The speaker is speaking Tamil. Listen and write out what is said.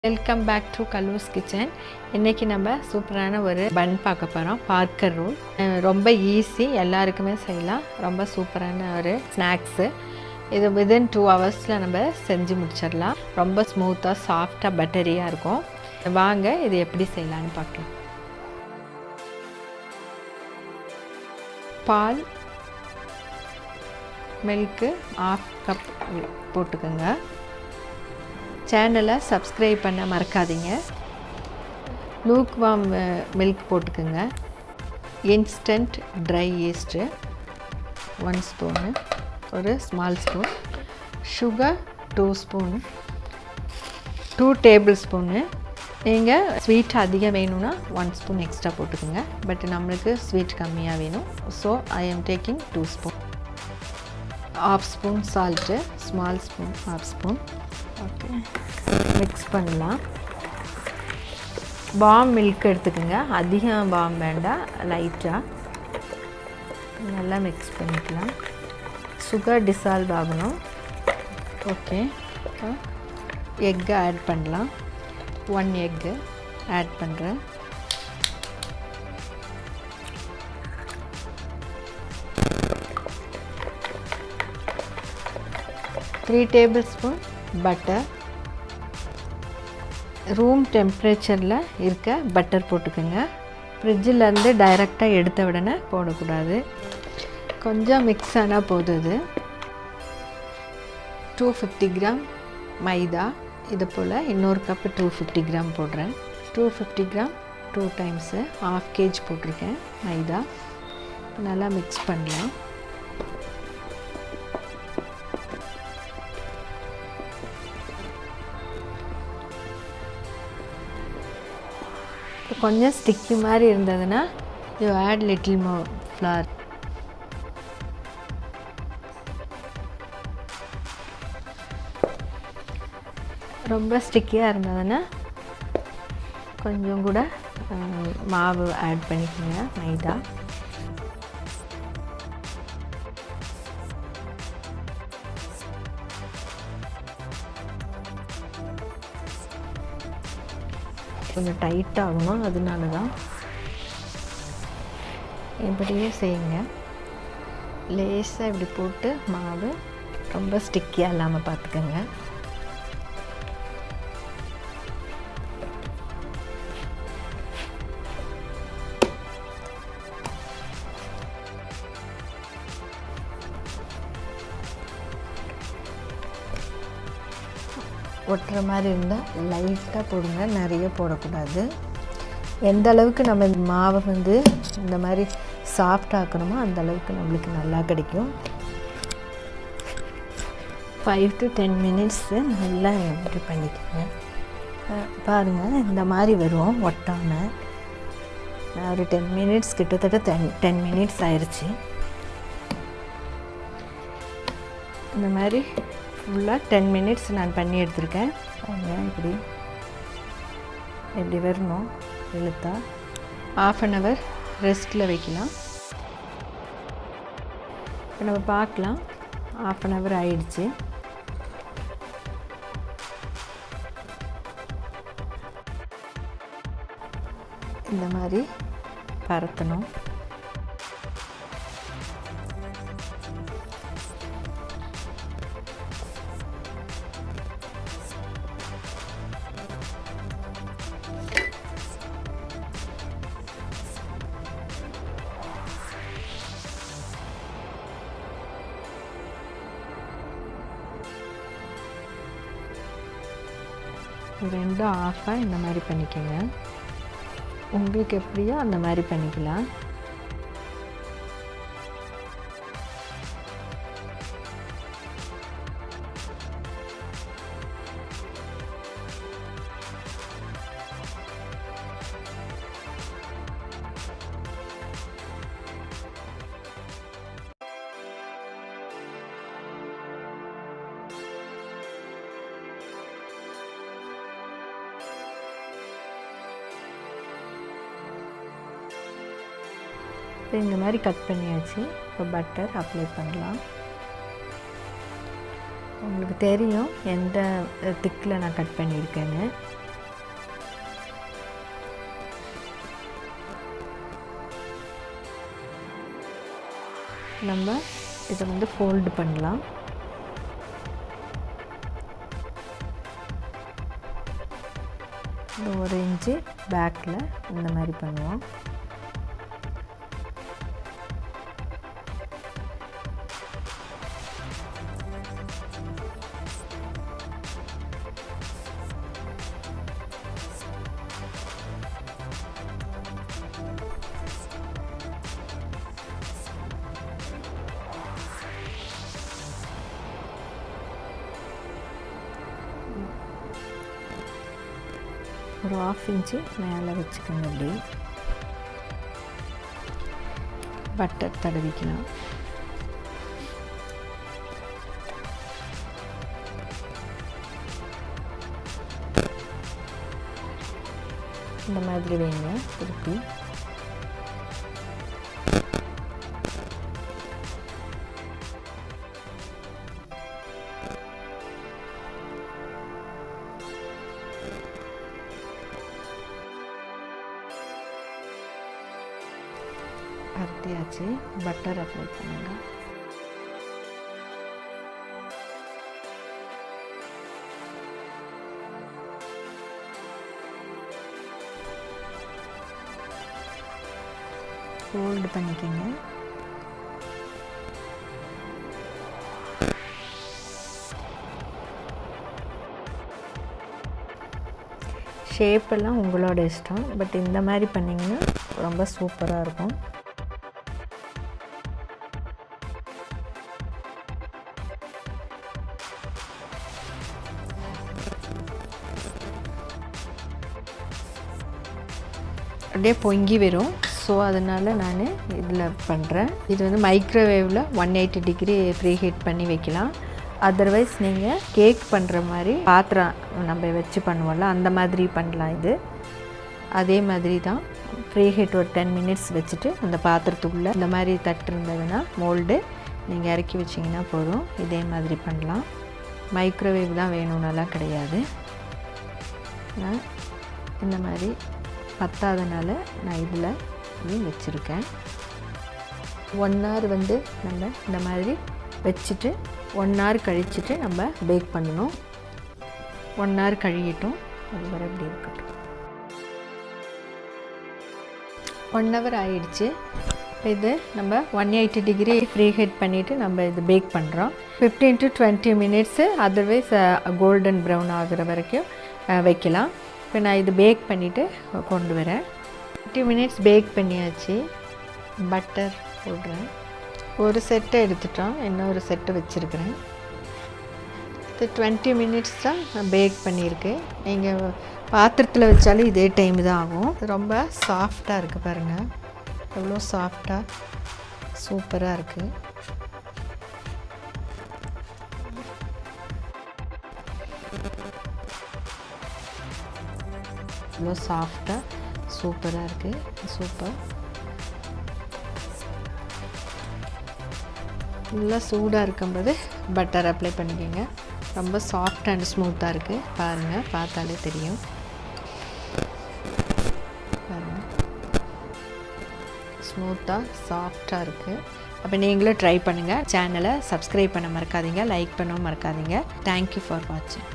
Welcome back to Kallu's kitchen. இன்றைக்கி நம்ம சூப்பரான ஒரு பன் பார்க்க போகிறோம். பார்க்கர் ரோல் ரொம்ப ஈஸி, எல்லாருக்குமே செய்யலாம். ரொம்ப சூப்பரான ஒரு ஸ்நாக்ஸு. இது வித்தின் 2 ஹவர்ஸில் நம்ம செஞ்சு முடிச்சிடலாம். ரொம்ப ஸ்மூத்தாக சாஃப்டாக பட்டரியாக இருக்கும். வாங்க இது எப்படி செய்யலான்னு பார்க்கலாம். பால், மில்க்கு 1/2 கப் போட்டுக்கோங்க. சேனலை சப்ஸ்கிரைப் பண்ண மறக்காதீங்க. லூக்வார்ம் மில்க் போட்டுக்கோங்க. இன்ஸ்டன்ட் ட்ரை ஈஸ்ட்டு 1 ஸ்பூனு, ஒரு small spoon. Sugar 2 spoon, 2 table spoon. நீங்கள் ஸ்வீட் அதிகம் வேணும்னா 1 ஸ்பூன் எக்ஸ்ட்ரா போட்டுக்கோங்க. பட் நம்மளுக்கு ஸ்வீட் கம்மியாக வேணும். So I am taking 2 spoon. 1/2 spoon salt, small spoon 1/2 spoon. Okay, mix பண்ணலாம். பாம் மில்க் எடுத்துக்கோங்க. அதிகம் பாம் வேண்டாம், லைட்டாக. நல்லா மிக்ஸ் பண்ணிக்கலாம். சுகர் டிசால்வ் ஆகணும். ஓகே, எக்கு ஆட் பண்ணலாம். 1 எக்கு ஆட் பண்ணுறேன். Three tablespoon butter. Room டெம்பரேச்சரில் இருக்க பட்டர் போட்டுக்கோங்க. ஃப்ரிட்ஜிலேருந்து டைரெக்டாக எடுத்த உடனே போடக்கூடாது. கொஞ்சம் மிக்ஸ் ஆனால் போதுது. 250 கிராம் மைதா. இது போல் இன்னொரு கப்பு 250 கிராம் போடுறேன். 250 கிராம் 2 டைம்ஸு 1/2 kg போட்டிருக்கேன் மைதா. நல்லா மிக்ஸ் பண்ணலாம். கொஞ்சம் ஸ்டிக்கி மாதிரி இருந்ததுன்னா you add little more flour. ரொம்ப ஸ்டிக்கியாக இருந்ததுன்னா கொஞ்சம் கூட மாவு ஆட் பண்ணிக்கோங்க, மைதா. கொஞ்சம் டைட்டாகணும், அதனால தான். இப்படியே செய்யுங்க. லேசாக இப்படி போட்டு மாவு ரொம்ப ஸ்டிக்கியாக இல்லாமல் பார்த்துக்கோங்க. ஒட்டுற மாதிரி இருந்தால் லைட்டாக போடுங்க, நிறைய போடக்கூடாது. எந்த அளவுக்கு நம்ம இந்த மாவை இந்த மாதிரி சாஃப்டாக்கணுமோ அந்த அளவுக்கு நம்மளுக்கு நல்லா கிடைக்கும். 5 to 10 மினிட்ஸு நல்லா இப்படி பண்ணிக்கோங்க. பாருங்கள், இந்த மாதிரி வரும் ஒட்டாமல். ஒரு 10 மினிட்ஸ், கிட்டத்தட்ட 10 மினிட்ஸ் ஆயிடுச்சு. இந்த மாதிரி ஃபுல்லாக 10 மினிட்ஸ் நான் பண்ணி எடுத்திருக்கேன். இப்படி இப்படி வரணும். இழுத்தா 1/2 an hour ரெஸ்ட்டில் வைக்கலாம். இப்போ நம்ம பார்க்கலாம். 1/2 an hour ஆயிடுச்சு. இந்த மாதிரி பரத்தணும். ரெண்டும் ஆஃபாக இந்த மாதிரி பண்ணிக்கோங்க. உங்களுக்கு எப்படியோ அந்த மாதிரி பண்ணிக்கலாம். இந்த மாதிரி கட் பண்ணியாச்சு. இப்போ பட்டர் அப்ளை பண்ணலாம். உங்களுக்கு தெரியும் எந்த திக்கில் நான் கட் பண்ணியிருக்கேன்னு. நம்ம இதை வந்து ஃபோல்டு பண்ணலாம். இந்த 1 இன்ச்சு பேக்கில் இந்த மாதிரி பண்ணுவோம். ஒரு 1/2 இன்ச்சு மேலே வச்சுக்கோங்க. அப்படி பட்டர் தடவிக்கலாம். இந்த மாதிரி வைங்க. திருப்பி பருத்தியாச்சு. பட்டர் அப்ளை பண்ணுங்க. ஃபோல்டு பண்ணிக்கோங்க. ஷேப்பெல்லாம் உங்களோட இஷ்டம். பட் இந்த மாதிரி பண்ணிங்கன்னா ரொம்ப சூப்பராக இருக்கும். அப்படியே பொங்கி வரும். ஸோ அதனால் நான் இதில் பண்ணுறேன். இது வந்து மைக்ரோவேவில் 180 டிகிரி ப்ரீ ஹீட் பண்ணி வைக்கலாம். அதர்வைஸ் நீங்கள் கேக் பண்ணுற மாதிரி பாத்திரம் நம்ம வச்சு பண்ணுவோம்ல, அந்த மாதிரி பண்ணலாம். இது அதே மாதிரி தான். ப்ரீ ஹீட் ஒரு 10 மினிட்ஸ் வச்சுட்டு அந்த பாத்திரத்துக்குள்ளே இந்த மாதிரி தட்டு இருந்ததுன்னா மோல்டு நீங்கள் இறக்கி வச்சிங்கன்னா போதும். இதே மாதிரி பண்ணலாம். மைக்ரோவேவ் தான் வேணும்னாலாம் கிடையாது. நான் இந்த மாதிரி பத்தாதனால நான் இதில் வச்சுருக்கேன். 1 hour வந்து நம்ம இந்த மாதிரி வச்சுட்டு 1 hour கழிச்சிட்டு நம்ம பேக் பண்ணணும். 1 hour கழியட்டும். அது வரை அப்படி இருக்கட்டும். 1 hour ஆயிடுச்சு. இது நம்ம 180 டிகிரி ப்ரீ ஹீட் பண்ணிவிட்டு நம்ம இது பேக் பண்ணுறோம். 15 to 20 minutes. Otherwise golden brown ஆகிற வரைக்கும் வைக்கலாம். இப்போ நான் இது பேக் பண்ணிவிட்டு கொண்டு வரேன். 20 மினிட்ஸ் பேக் பண்ணியாச்சு. பட்டர் போடுறேன். ஒரு செட்டை எடுத்துட்டோம். இன்னொரு செட்டை வச்சுருக்கிறேன். இது 20 மினிட்ஸ் தான் பேக் பண்ணியிருக்கு. நீங்கள் பாத்திரத்தில் வச்சாலும் இதே டைம் தான் ஆகும். ரொம்ப சாஃப்டாக இருக்குது பாருங்கள். எவ்வளோ சாஃப்டாக சூப்பராக இருக்குது. இவ்வளோ சாஃப்டாக சூப்பராக இருக்குது. சூப்பர். நல்லா சூடாக இருக்கும்போது பட்டர் அப்ளை பண்ணிக்கோங்க. ரொம்ப சாஃப்ட் அண்ட் ஸ்மூத்தாக இருக்குது. பாருங்கள், பார்த்தாலே தெரியும். பாருங்கள், ஸ்மூத்தாக சாஃப்டாக இருக்குது. அப்போ நீங்களும் ட்ரை பண்ணுங்கள். சேனலை சப்ஸ்கிரைப் பண்ண மறக்காதீங்க. லைக் பண்ணவும் மறக்காதீங்க. தேங்க்யூ ஃபார் வாட்சிங்.